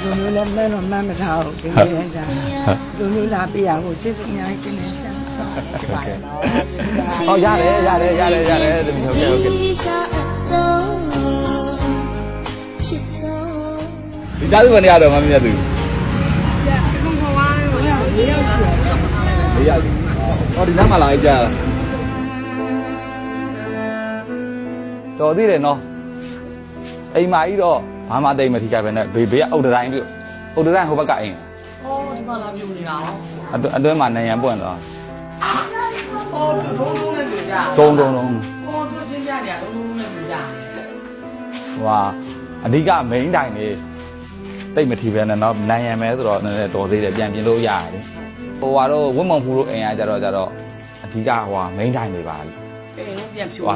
လူမျိုးလည်းမဲတော့မှတ်မထားဘူးဒီလိုလဲကြာလူမျိုးလာပြရဖို့စစ်စစ်အများကြီးတင်နေတယ်ဟောရတယ်တမီဟုတ်ကဲ့ဒီသားစုဘယ်နေရာတော့မမြတ်သူရဟောဒီလမ်းမှာလာကြတာတော်သေးတယ်နော်အိမ်မာကြီးတော့ဘာမှတိတ်မထိကြပဲနဲ့ဘေးကအုတ်တိုင်းပြုတ်အုတ်တိုင်းဟိုဘက်ကအိမ်ဟောဒီမှာလာပြူနေတာဟောအတွင်းမှာနေရန်ပွင့်တော့ဟောလုံးနဲ့ပြကြတုံးဟောသူချင်းပြနေတာလုံးနဲ့ပြကြဟွာအဓိကမိန်းတိုင်နေတိတ်မထီပဲနဲ့တော့နိုင်ရမယ်ဆိုတော့နည်းနည်းတော်သေးတယ်ပြန်ပြင်လို့ရတယ်ဟိုကတော့ဝတ်မုံဖူးတို့အိမ်ကကြတော့အဓိကဟိုမိန်းတိုင်နေပါလိအိမ်ကိုပြန်ဖြိုးပါ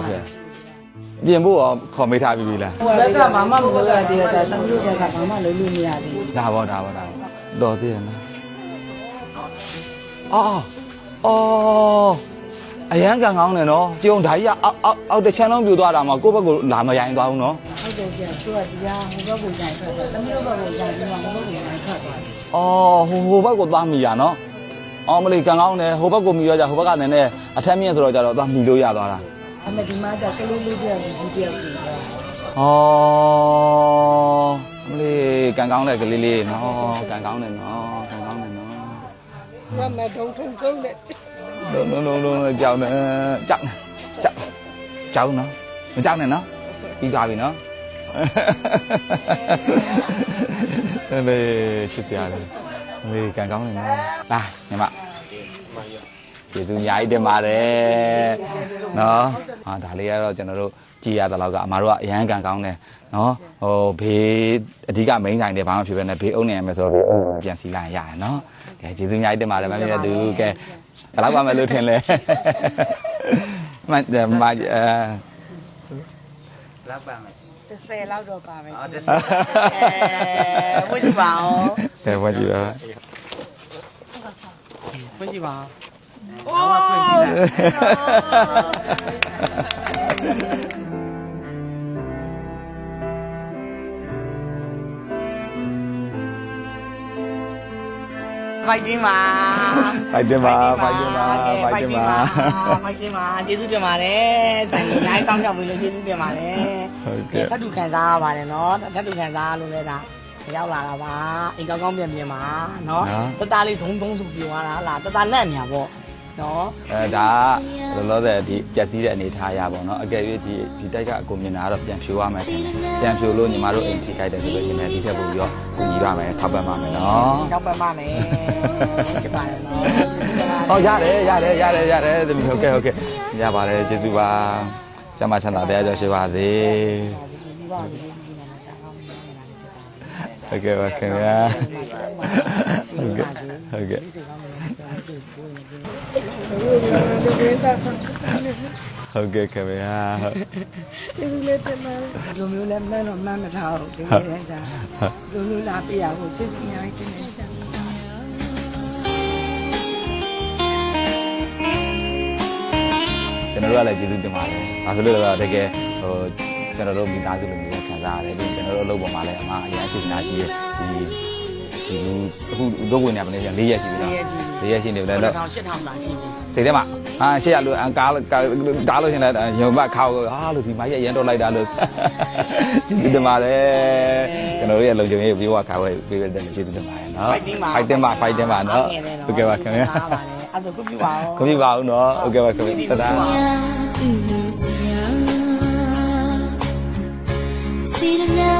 ပြင်ဖို့ရောခေါ်မေးထားပြီလားဟိုဘက်ကမမမလုပ်ရသေးတယ်တမျိုးဘက်ကမမလုပ်လို့မရသေးဘူးဒါပေါ့တော်သေးတယ်နော်အော်အရန်ကန်ကောင်းတယ်နော်ကြုံဓာကြီးကအောက်တစ်ချမ်းလုံးပြိုသွားတာမှကိုယ့်ဘက်ကလာမရိုင်းသွားဘူးနော်ဟုတ်တယ်ဆရာသူကတရားဟိုဘက်ကိုကြိုင်ထွက်တယ်တမျိုးဘက်ကိုကြိုင်ပြီးမှဟိုဘက်ကိုကြိုင်ထွက်သွားတယ်ဟိုဘက်ကိုသွားမိရနော်မလေးကန်ကောင်းတယ်ဟိုဘက်ကိုမိရကြဟိုဘက်ကနည်းနည်းအထက်မြင့်ဆိုတော့ကြတော့သွားမိလို့ရသွားတာအမေဒီမှာကကလေးလေးတယောက်ကြီးတယောက်ကြီးပဲမလေးကန်ကောင်းတဲ့ကလေးလေးနော်ကန်ကောင်းတယ်နော်ရမယ်ထုံနဲ့လုံးကြောက်နော်မကြောက်နဲ့နော်ပြီးသွားပြီနော်လေချစ်စရာလေးမေးကန်ကောင်းနေနော်လာညီမကျေးဇူးအများကြီးတင်ပါတယ်နော်ဒါလေးကတော့ကျွန်တော်တို့ကြည်ရတဲ့လောက်ကအမားတို့ကအရန်ကန်ကောင်းတယ်နော်ဘေးအဓိကမိန်းဆိုင်တယ်ဘာမှဖြစ်ပဲနဲ့ဘေးအုံနေရမယ်ဆိုတော့ဘေးအုံပြန်စီလိုက်ရရတယ်နော်ကဲကျေးဇူးအများကြီးတင်ပါတယ်မမြတ်သူကဲဘယ်လောက်ပါမယ်လို့ထင်လဲလောက်ပါမယ်10လောက်တော့ပါမယ်ဝတ်ကြည့်ပါဦးကဲဝတ်ကြည့်ပါဝတ်ကြည့်ပါအိုးဖိုက်တင်ပါကျေးဇူးတင်ပါတယ်ဆိုင်ကြီးအားတောင်းကြပြီလို့ကျေးဇူးတင်ပါတယ်ဟုတ်ကဲ့ထပ်တူခံစားရပါတယ်နော်ထပ်တူခံစားလို့လဲဒါရောက်လာတာပါအိမ်ကောင်းပြန်ပါနော်တသားလေးဒုံဆိုပြောသွားတာလားတသားနဲ့နေရပေါ့နော်ဒါလောလောဆယ်ဒီပြက်စီးတဲ့အနေထားရပါတော့အကယ်၍ဒီတိုက်ကအကုန်မြင်တာကတော့ပြန်ဖြိုးရမယ်ခင်ဗျပြန်ဖြိုးလို့ညီမတို့အိမ်ထိခိုက်တယ်ဆိုလို့ရှိရင်ဒီထက်ပိုပြီးတော့ကူညီရမယ်ထောက်ပံ့ပါမယ်နော်ထောက်ပံ့ပါမယ်ချစ်ပါတယ်နော်ရတယ်တမီဟုတ်ကဲ့ရပါတယ်ကျေးဇူးပါကျမချမ်းသာတရားကြောင့်ရှိပါစေဟုတ်ကဲ့ပါခင်ဗျာဟုတ်ကဲ့ဟုတ်ကဲ့ခင်ဗျာဒီလိုလေးတင်ပါလူမျိုးလည်းမဲတော့မှတ်မထားဘူးဒီလိုလဲကြာလူမျိုးလာပြရဖို့စစ်စစ်အများကြီးတင်နေတယ်ကျွန်တော်တို့ကလည်းကျေးဇူးတင်ပါတယ်။ဒါဆိုလို့တော့တကယ်ကျွန်တော်တို့မိသားစုလိုမျိုးခံစားရတယ်။ကျွန်တော်တို့အလုပ်ပေါ်မှာလည်းအမအရင်အချိန်နာရှိရဲ့ဒီအခုတို့ဝင်နေပါလေ4ရက်ရှိပြီနော်4ရက်ရှိနေပြီလေတော့8000တာရှိပြီစိတ်ထဲမှာ800လို့ကားလို့ရှင်လည်းရုံမခါလို့ဒီမရက်ရန်တော့လိုက်တာလို့ဒီတင်ပါတယ်ကျွန်တော်တို့ရဲ့လုံခြုံရေးပြေဝခါဝဲပြေတဲ့ကျေးဇူးတင်ပါတယ်နော်ဖိုက်တင်ပါနော်ဟုတ်ကဲ့ပါခင်ဗျာအဲ့ဒါကိုပြပါဦးကိုပြပါဦးနော်ဟုတ်ကဲ့ပါခင်ဗျာတဒါSee the